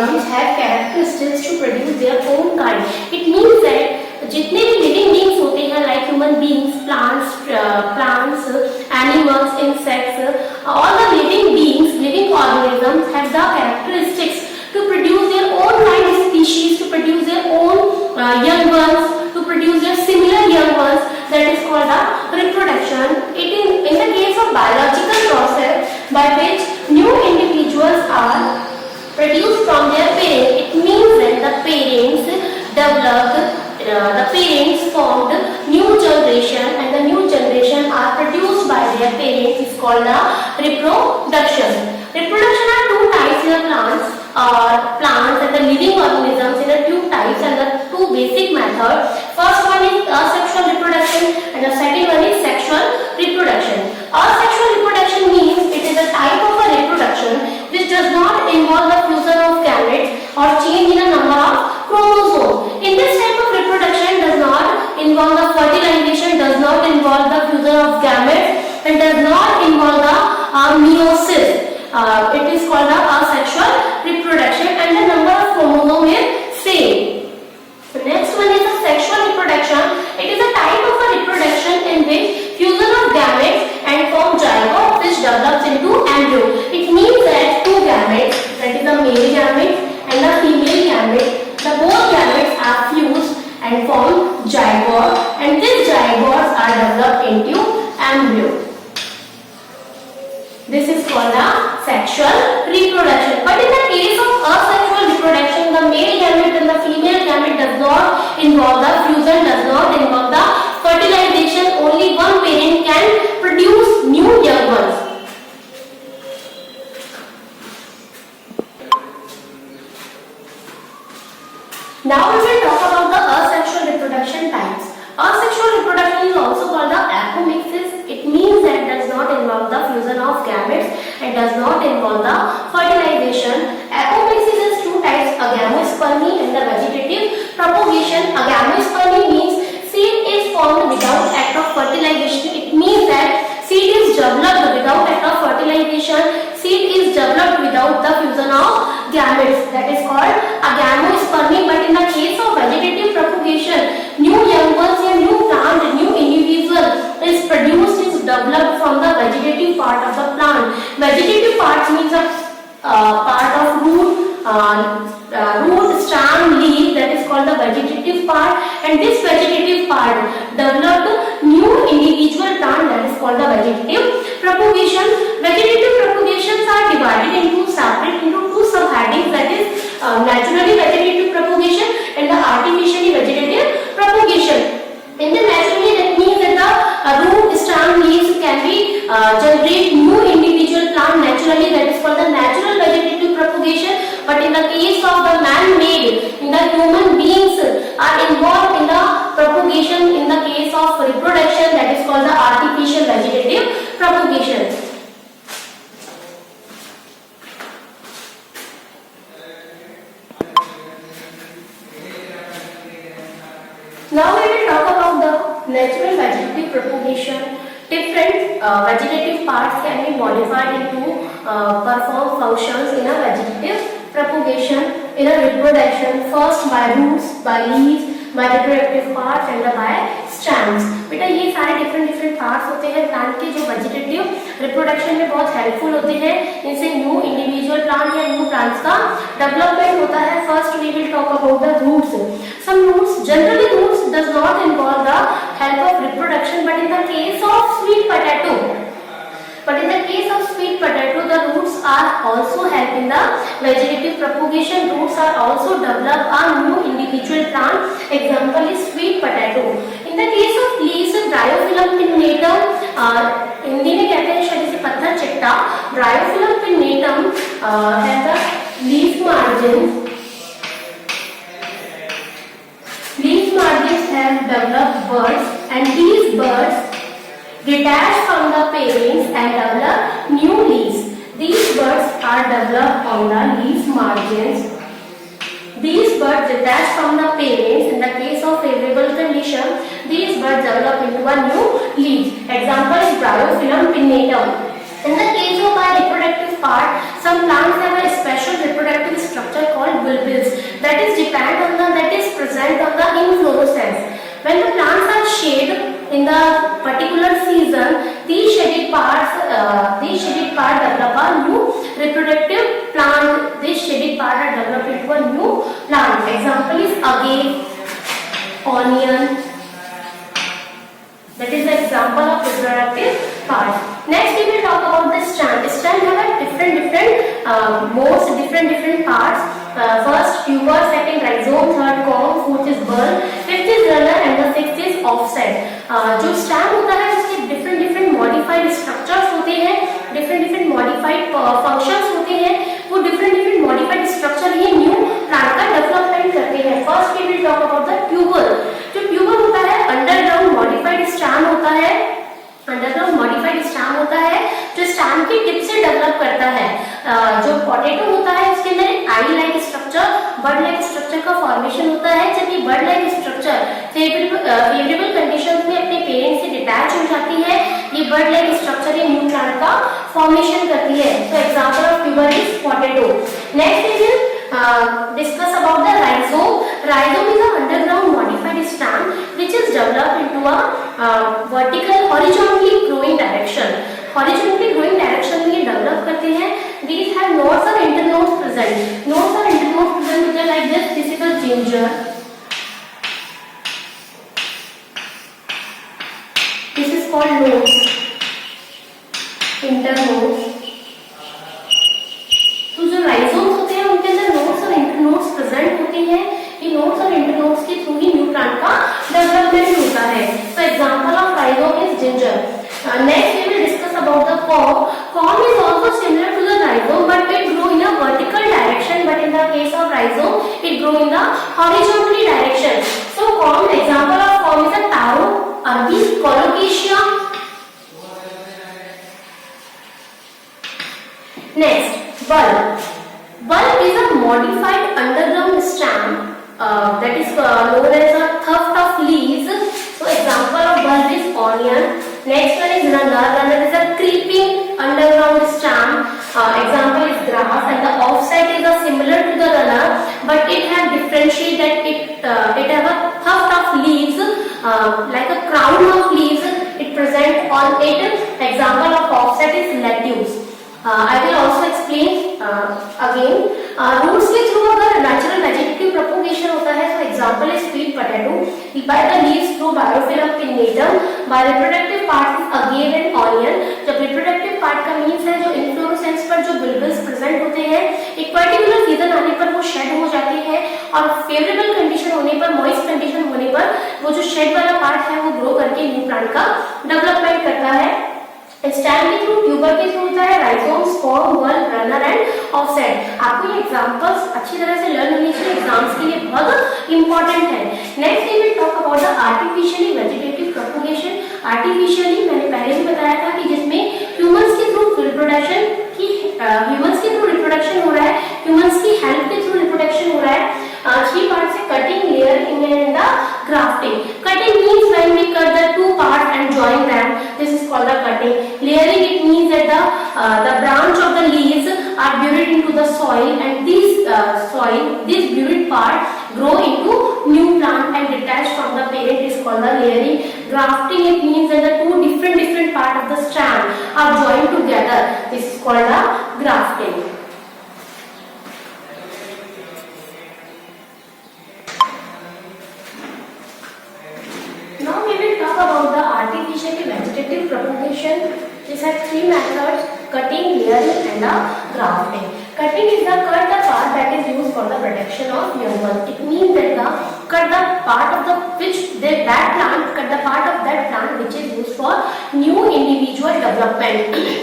organisms have characteristics to produce their own kind. It means that जितने भी living beings होते हैं like human beings, plants, animals, insects, all the living beings, living organisms have the characteristics to produce their own kind of species, to produce their own young ones, to produce their similar young ones. That is called the reproduction. It is in the case of biological process by which new individuals are produced from their parents. It means that the parents formed new generation, and the new generation are produced by their parents. Is called the reproduction. Reproduction are two types in the plants and the living organisms in the two types and the two basic methods. First one is asexual reproduction and the second one is sexual reproduction. Asexual reproduction means it is a type of a reproduction which does not involve the fusion of gametes or change in a number of chromosomes. In this type of reproduction does not involve the fertilization, does not involve the fusion of gametes, and does not involve the meiosis. It is called the asexual reproduction and the number of chromosomes is same. The next one is the sexual reproduction. It is a type of a reproduction in which fusion of gametes and form zygote which develops into embryo. It means that two gametes, that is the male gamete and the female gamete, the both gametes are fused and form zygote, and these zygotes are developed into embryo. This is called the sexual reproduction. But in the case of asexual reproduction, the male gamete and the female gamete does not involve the fusion, does not involve the fertilization. Only one parent can produce new young ones. Now we will talk about the asexual reproduction types. Asexual reproduction is also called the apomixis. It means that does not involve the fusion of gametes and does not involve the fertilization. Apomixis is two types, agamospermy and the vegetative propagation. Agamospermy means seed is formed without act of fertilization. It means that seed is developed without act of fertilization. Seed is developed without the fusion of gametes. That is called agamospermy. But in the case of vegetative propagation, new young ones, a new plant, a new individual is produced, is developed from the vegetative part of the plant. Vegetative part means a part of root, stem, leaf, that is called the vegetative part, and this vegetative part developed new individual plant, that is called the vegetative propagation. Vegetative propagations are divided into two subheadings, that is naturally vegetative propagation and the artificially vegetative propagation. In the naturally, that means that the root, stem, leaves can be generate new individual plant naturally, that is called the natural vegetative propagation. But in the case of the man-made, in the human beings are involved in the propagation in the case of reproduction, that is called the artificial vegetative propagation. Now we will talk about the natural vegetative propagation. Different vegetative parts can be modified into perform functions in a vegetative propagation, in a reproduction, first by roots, by leaves, by reproductive parts and by stems. बेटा ये सारे different parts होते हैं plant के जो vegetative reproduction में बहुत helpful होते हैं. इनसे न्यू इंडिविजुअल प्लांट या न्यू प्लांट्स का डेवलपमेंट होता है. First we will talk about the roots. Some roots, generally roots does not involve the help of reproduction, but in the case of sweet potato, the roots are also help in the vegetative propagation. Roots are also develop a new individual plant. Example is sweet potato. In the case of leaves, Bryophyllum pinnatum, Hindi में कहते हैं शायद इसे पत्थर चिट्टा. Bryophyllum pinnatum has the leaf margins. Leaf margins have developed buds, and these buds detach from the parents and develop new leaves. These buds are developed on the leaf margins. These buds detach from the parents. In the case of favorable condition, these buds develop into a new leaf. Example is Bryophyllum pinnatum. In the case of a reproductive part. Some plants have a special reproductive structure called bulbils that is present on the inflorescence. When the plants are shed in the particular season, these shaded parts develop a new reproductive plant. This shaded part are developed into a new plant. Example is agave, onion. That is the example of reproductive part. Next we will talk about the stem. Stem have a different parts. First tuber, second rhizome, third corm, fourth is bulb, fifth is runner and the sixth is offset. जो stem होता है उसके different modified structures होते हैं, different modified functions होते हैं. वो different modified structure ये new plant का development करते हैं. First we will talk about the tuber. जो tuber होता है underground modified stem होता है. अंडरग्राउंड मॉडिफाइड स्टेम होता है जो स्टेम की टिप से डेवलप करता है. जो पोटैटो होता है उसके अंदर eye like structure, bud like structure का फॉर्मेशन होता है. जब ये bud like structure favourable conditions में अपने पेरेंट से डिटैच हो जाती है, ये बर्ड लाइक स्ट्रक्चर ये न्यू प्लांट का फॉर्मेशन करती है. So example of tuber is potato. Next we will discuss about the rhizome. Rhizome is an underground modified stem which is developed into a vertical horizontally growing direction. Horizontally growing direction में ये develop करते हैं. These have nodes or internodes present. Nodes or internodes present which are like this. This is a ginger. This is called nodes. Internodes. तो जो rhizomes होते हैं उनके अंदर nodes और internodes present होते हैं. ये nodes और internodes के थ्रू ही new plant का development होता है. So example of rhizome is ginger. Next we will discuss about the corm. Corm is also similar to the rhizome but it grow in a vertical direction, but in the case of rhizome it grow in the horizontally direction. So corm, example of corm is a taro, arbi, colocasia. Next, bulb. Bulb is a modified underground stem that is known as a tuft of leaves. So example of bulb is onion. Next one is runner. Runner is a creeping underground stem. Example is grass, and the offset is similar to the runner, but it has differentiate that it have a tuft of leaves, like a crown of leaves. It present on it. Example of offset is lettuce. I will also explain again. Roots के through अगर natural vegetative propagation होता है, so example is sweet potato. By the leaves through biofilm pinnatum. By reproductive part is agave and onion. जब reproductive part का means है जो inflorescence पर जो bulbils present होते हैं, एक particular season आने पर वो shed हो जाते हैं और favorable condition होने पर, moist condition होने पर वो जो shed वाला part है वो grow करके new plant का development करता है. स्टेम के थ्रू, ट्यूबर के थ्रू होता है, rhizome, spore, bulb, runner and offset. आपको ये एग्जांपल्स अच्छी तरह से लर्न होने चाहिए, एग्जाम्स के लिए बहुत इंपॉर्टेंट है. Next we will talk about the artificially vegetative propagation. Artificially मैंने पहले भी बताया था कि जिसमें ह्यूमंस के थ्रू रिप्रोडक्शन हो रहा है, ह्यूमंस की हेल्प के थ्रू रिप्रोडक्शन हो रहा है. 3 parts है cutting, layering and the grafting. Cutting means when we cut the 2 parts and join them, this is called the cutting. Layering, it means that the branch of the leaves are buried into the soil, and this buried part grow into new plant and detached from the parent is called the layering. Grafting, it means that the 2 different part of the stem are joined together. This is called the grafting. Now we will talk about the artificially vegetative propagation. These are 3 methods: cutting, layering and grafting. Cutting is the cut the part that is used for the protection of young ones. It means that cut the part of that plant which is used for new individual development.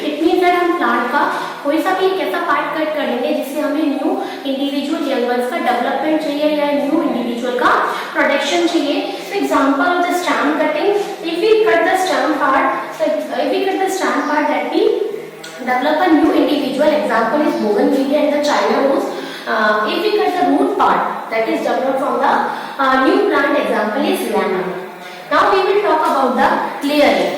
It means that हम plant का कोई सा भी एक ऐसा part cut कर लेंगे जिससे हमें न्यू इंडिविजुअल यंग वंस का डेवलपमेंट चाहिए या न्यू इंडिविजुअल का प्रोडक्शन चाहिए. So example of the stem cutting, if we cut the stem part that we develop a new individual. Example is bougainvillea and the China rose. If we cut the root part that is developed from the new plant, example is lemon. Now we will talk about the layering.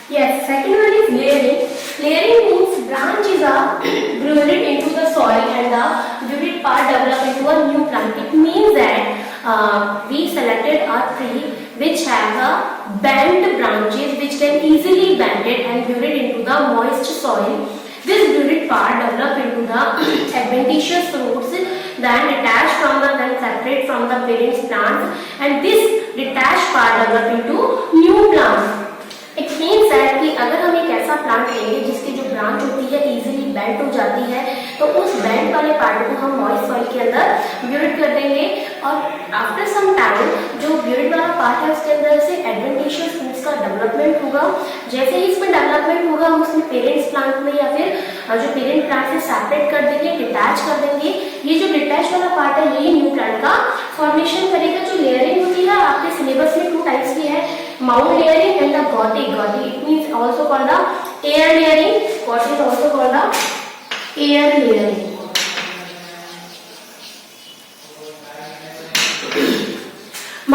Yes, second one is layering. Layering means branches are rooted into the soil and the rooted part develop into a new plant. It means that we selected a tree which have a bent branches which can easily bend it and rooted into the moist soil. This rooted part develop into the adventitious roots, then detach from the then separate from the parent plants, and this detached part develop into new plants. It means that कि अगर हम एक ऐसा plant लेंगे जिसकी जो branch होती है इजीली बेंड हो जाती है, तो उस बेंड वाले पार्ट को हम मॉइस्ट सॉइल के अंदर ब्यूरिड कर देंगे और आफ्टर सम टाइम जो ब्यूरिड वाला पार्ट है उसके अंदर से एडवेंटिशियस रूट्स का डेवलपमेंट होगा। जैसे ही इसमें डेवलपमेंट होगा हम उसमें पेरेंट्स प्लांट में या फिर जो पेरेंट प्लांट से सेपरेट कर देंगे, डिटैच कर देंगे। ये जो डिटैच वाला पार्ट है यही न्यू प्लांट का फॉर्मेशन करेगा। जो लेयरिंग होती है आपके सिलेबस में 2 टाइप्स की है, mound layering and the gauty. It means also called the air layering. Gauty is also called the air layering.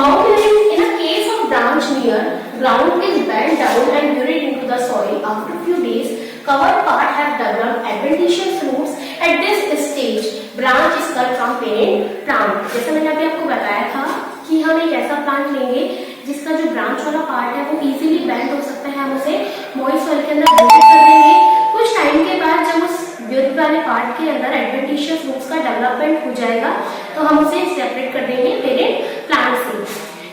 Mound layering, in a case of branch near ground is bent down and buried into the soil. After few days, covered part have developed adventitious roots. At this stage, branch is cut from parent plant. जैसे मैंने अभी आपको बताया था कि हम एक ऐसा प्लांट लेंगे जिसका जो ब्रांच वाला पार्ट है वो इजीली बेंड हो सकता है, हम उसे मॉइस्ट सॉइल के अंदर ब्यूरिड कर देंगे। कुछ टाइम के बाद जब उस ब्यूरिड वाले पार्ट के अंदर एडवेंटिशियस रूट्स का डेवलपमेंट हो जाएगा तो हम उसे सेपरेट कर देंगे पेरेंट प्लांट से।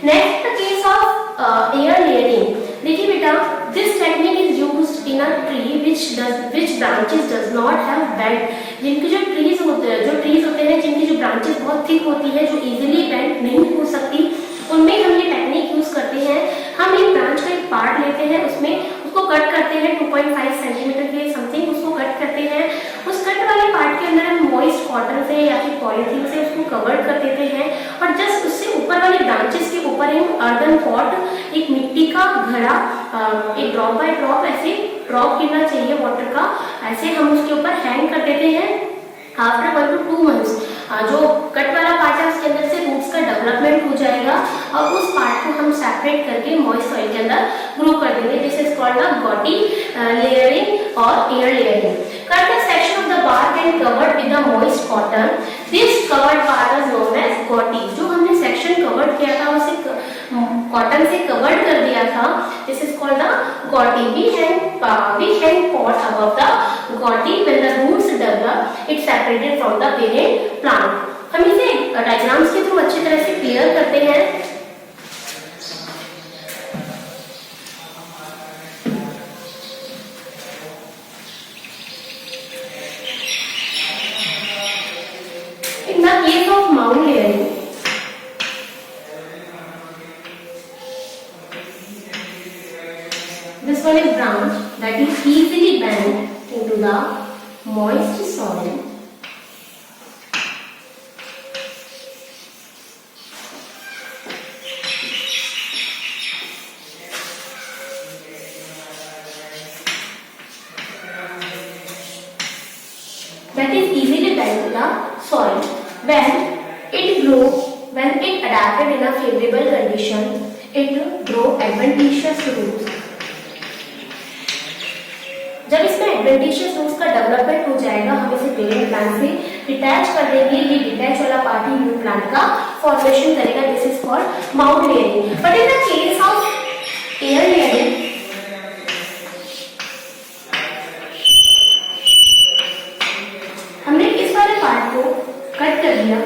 Next the case of air layering. देखिए बेटा, this technique is used in a tree which branches does not have bend. जिनके जो ट्रीज होते हैं जिनकी जो ब्रांचेस बहुत थिक होती है, जो इजीली बेंड नहीं हो सकती, उनमें हम ये टेक्निक यूज करते हैं। हम एक ब्रांच का एक पार्ट लेते हैं, उसमें उसको कट करते हैं 2.5 सेंटीमीटर के समथिंग उसको कट करते हैं। उस कट वाले पार्ट के अंदर हम मॉइस्ट कॉटन से या फिर पॉलीथीन से उसको कवर कर देते हैं और जस्ट उससे ऊपर वाले ब्रांचेस के ऊपर हम अर्दन पॉट, एक मिट्टी का घड़ा, एक ड्रॉप बाय ड्रॉप ऐसे ड्रॉप गिरना चाहिए वाटर का, ऐसे हम उसके ऊपर हैंग कर देते हैं। आफ्टर 1 to 2 months जो कट वाला पार्ट है उसके अंदर से रूट्स का डेवलपमेंट हो जाएगा और उस पार्ट को हम सेपरेट करके मॉइस्ट सॉइल के अंदर ग्रो कर देंगे। This is called the gootee layering और air layering. Cut the section of the bark and covered with the moist cotton. This covered part is known as gootee. जो हमने section covered किया था उसे कॉटन से covered कर दिया था, this is called the gootee. We hang pot above the gootee when the roots develop it separated from the parent plant. हम इसे डायग्राम्स के थ्रू अच्छी तरह से क्लियर करते हैं। In the case of mound layering, this one is branch that is easily bent into the moist soil. That is easily bent to the soil. When it adapted in a favorable condition, it grow adventitious roots. जब इसमें adventitious roots का development हो जाएगा हम इसे parent plant से detach कर देंगे। ये डिटैच वाला पार्ट ही न्यू प्लांट का फॉर्मेशन करेगा। This is called mound layering. But in the case of air layering, हमने इस वाले पार्ट को कट कर दिया।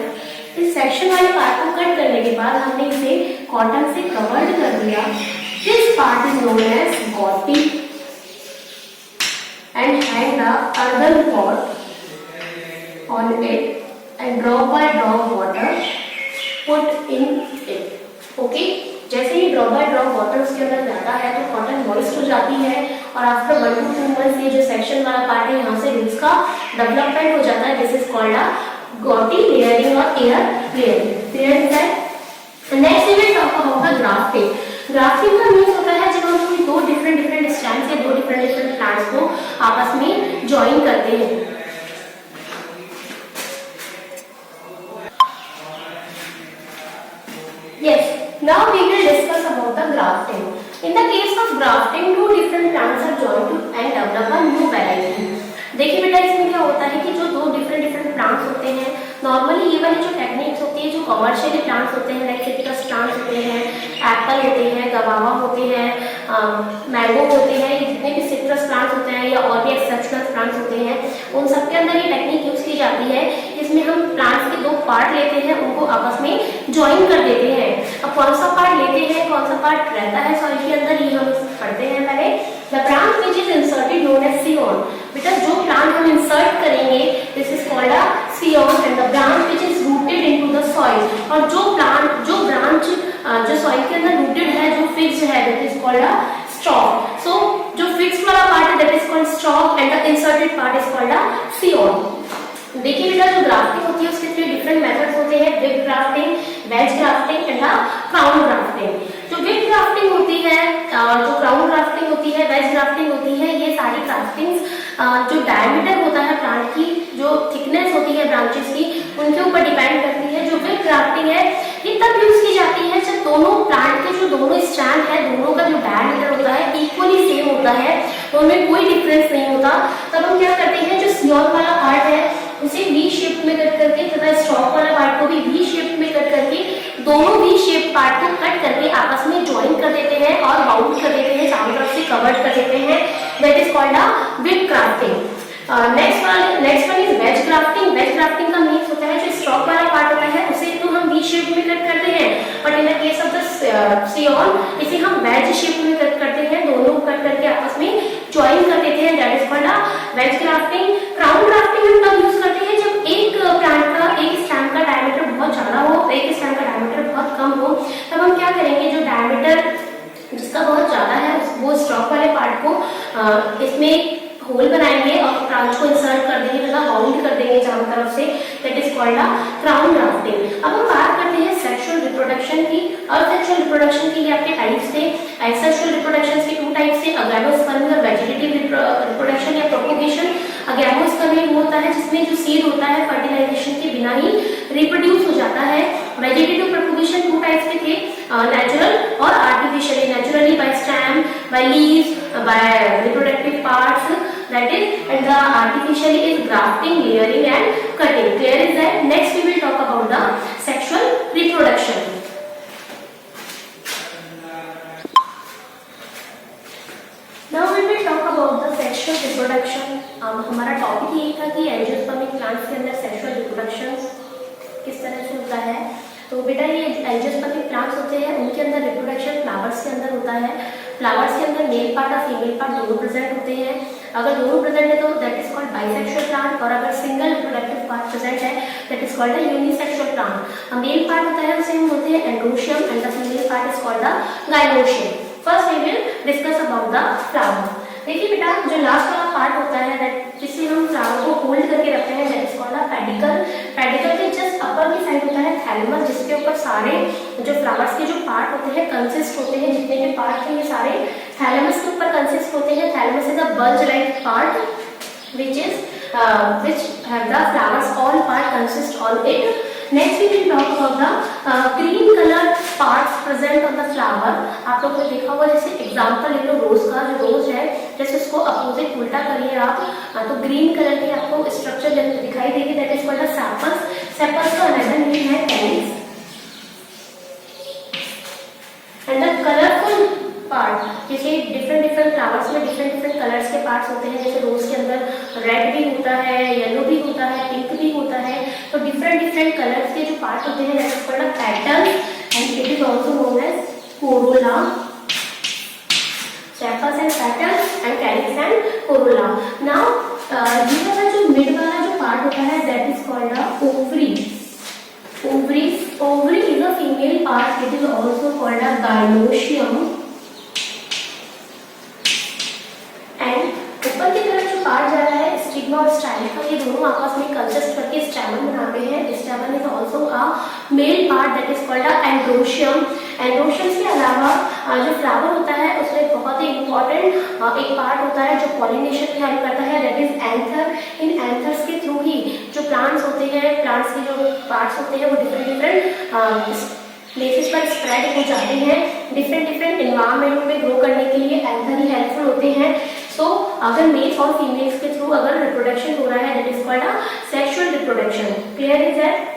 इस सेक्शन वाले पार्ट को कट करने के बाद हमने इसे कॉटन से कवर्ड कर दिया। This part is known as gootee and hang the earthen pot on it and drop by drop water put in it. Okay, जैसे ही ड्रॉप बाय ड्रॉप वाटर उसके अंदर जाता है तो कॉटन मॉइस्ट हो जाती है और आफ्टर 1 to 2 months ये जो सेक्शन वाला पार्ट है यहाँ से रूट्स का डेवलपमेंट हो जाता है। This is called a gootee layering और एयर लेयरिंग। क्लियर है? Next we will talk about the grafting. Grafting का मीन्स होता है जब हम कोई दो डिफरेंट स्टैम्स या दो डिफरेंट प्लांट्स को आपस में ज्वाइन करते हैं। Yes, now we will discuss about the grafting. In the case of grafting, two different plants are joined to and develop a new variety. देखिए बेटा इसमें क्या होता है कि जो दो डिफरेंट प्लांट्स होते हैं, नॉर्मली ये वाली जो टेक्निक्स होती है, जो कमर्शियली प्लांट्स होते हैं, लाइक सिट्रस प्लांट्स होते हैं, एप्पल होते हैं, गवावा होते हैं, मैंगो होते हैं, ये जितने भी सिट्रस प्लांट्स होते हैं या और भी एक्सेप्शनल प्लांट्स होते हैं, उन सब के अंदर ये टेक्निक यूज की जाती है। इसमें हम प्लांट्स के दो पार्ट लेते हैं, उनको आपस में ज्वाइन कर देते हैं। अब कौन सा पार्ट लेते हैं, कौन सा पार्ट रहता है सॉइल के अंदर, ये हम पढ़ते हैं पहले। The plant which is inserted known as scion. बेटा जो प्लांट हम इंसर्ट करेंगे this is called a scion and the branch which is rooted into the soil. और जो ब्रांच जो सॉइल के अंदर रूटेड है, जो फिक्स्ड है, that is called a stock. So जो फिक्स्ड वाला पार्ट है that is called stock and the inserted part is called a scion. देखिए बेटा जो ग्राफ्टिंग होती है उसके 3 डिफरेंट मेथड्स होते हैं, whip grafting, wedge grafting and crown grafting. जो विग ग्राफ्टिंग होती है और जो क्राउन ग्राफ्टिंग होती है, वेज ग्राफ्टिंग होती है, ये सारी ग्राफ्टिंग्स जो डायमीटर होता है प्लांट की, जो थिकनेस होती है ब्रांचेस की, उनके ऊपर डिपेंड करती है। जो विग ग्राफ्टिंग है ये तब यूज की जाती है जब दोनों प्लांट के जो दोनों स्टैंड है, दोनों का जो डायमीटर होता है इक्वली सेम होता है, उनमें कोई डिफरेंस नहीं होता। तब हम क्या करते हैं, जो सीओन वाला पार्ट है उसे वी शेप में कट करके तथा स्टॉक वाला पार्ट को भी वी शेप में कट करके, दोनों वी शेप पार्ट को कट करके आपस में ज्वाइन कर देते हैं और बाउंड कर देते हैं, चारों तरफ से कवर्ड कर देते हैं। That is called a whip grafting. Next one is wedge grafting. Wedge grafting का मीन्स होता है जो स्टॉक वाला पार्ट होता है उसे तो हम वी शेप में कट करते हैं, but in the case of the scion इसे हम वेज शेप में कट करते हैं, दोनों कट करके आपस में ज्वाइन कर देते हैं। That is called a veg grafting. Crown grafting हम तब यूज करते हैं जब एक प्लांट का, एक स्टैम का डायमीटर बहुत ज्यादा हो, एक स्टैम का डायमीटर बहुत कम हो। तब हम क्या करेंगे, जो डायमीटर जिसका बहुत ज्यादा है वो स्टॉक वाले पार्ट को इसमें होल बनाएंगे और ब्रांच को इंसर्ट कर देंगे तथा बाउंड कर देंगे चारों तरफ से। That is called a crown grafting. अब हम बात करते हैं सेक्सुअल रिप्रोडक्शन की। और सेक्सुअल रिप्रोडक्शन के लिए आपके टाइप्स थे। सेक्सुअल रिप्रोडक्शन के 2 टाइप्स थे, अगैमोस्पर्मी और वेजिटेटिव रिप्रोडक्शन या प्रोपोगेशन। अगैमोस्पर्मी वो होता है जिसमें जो सीड होता है फर्टिलाइजेशन के बिना ही रिप्रोड्यूस हो जाता है। वेजिटेटिव प्रोपोगेशन 2 टाइप्स के थे, नेचुरल और artificially. Naturally by stem, by leaves, by reproductive parts, that is, and the artificially is grafting, layering and cutting. Clear is that? Next we will talk about the sexual reproduction. Now we will talk about the sexual reproduction. हमारा topic यही था कि angiospermic plants के अंदर sexual reproduction किस तरह से होता है। तो बेटा ये एंजियोस्पर्मिक प्लांट्स होते हैं, उनके अंदर रिप्रोडक्शन फ्लावर्स के अंदर होता है। फ्लावर्स के अंदर मेल पार्ट और फीमेल पार्ट दोनों प्रेजेंट होते हैं। अगर दोनों प्रेजेंट है तो that is called bisexual plant, और अगर सिंगल रिप्रोडक्टिव पार्ट प्रेजेंट है that is called a unisexual plant. Male part होता है उसे हम बोलते हैं androecium and the female part is called the gynoecium. First we will discuss about the flower. देखिए बेटा जो लास्ट वाला पार्ट होता है दैट जिससे हम फ्लावर को होल्ड करके रखते हैं that is called a pedicle. Pedicle के जस्ट अपर की साइड होता है थैलेमस, जिसके ऊपर सारे जो फ्लावर्स के जो पार्ट होते हैं कंसिस्ट होते हैं, जितने भी पार्ट हैं ये सारे थैलेमस के ऊपर कंसिस्ट होते हैं। Thalamus is a bulge like part which have the flowers, all part consist on it. Next we will talk about the green color parts present on the flower. आप लोगों ने देखा होगा, जैसे एग्जांपल ले लो रोज का, जो रोज है जैसे उसको अपोजिट उल्टा करिए आप तो ग्रीन कलर की आपको स्ट्रक्चर दिखाई देगी, that is called the sepals. Sepals का अनदर नेम है calyx. And the colourful part, जैसे डिफरेंट फ्लावर्स में डिफरेंट कलर्स के पार्ट्स होते हैं, जैसे रोज के अंदर रेड भी होता है, येलो भी होता है, पिंक भी होता है। तो डिफरेंट कलर्स के जो पार्ट होते हैं that is called petals and it is also known as corolla. Sepals and petals and calyx and corolla. Now ये वाला जो मिड वाला जो पार्ट होता है that is called a ovary. Ovary is a female part. It is also called a gynoecium. And ऊपर की तरफ जो पार्ट जा रहा है स्टिग्मा और स्टाइलिका, ये दोनों आपस में कंसिस्ट करके स्टैमेन बनाते हैं। Stamen is also a male part that is called a androecium. Androecium के अलावा जो फ्लावर होता है उसमें बहुत ही इंपॉर्टेंट एक पार्ट होता है जो पॉलिनेशन की हेल्प करता है, that is anther. In anthers के थ्रू ही जो प्लांट्स होते हैं, प्लांट्स के जो पार्ट्स होते हैं वो डिफरेंट बेसिस पर स्प्रेड हो जाते हैं, डिफरेंट डिफरेंट एनवायरमेंट में ग्रो करने के लिए वेरी हेल्पफुल होते हैं। सो अगर मेल्स और फीमेल्स के थ्रू अगर रिप्रोडक्शन हो रहा है, that is called a sexual reproduction. Clear is that?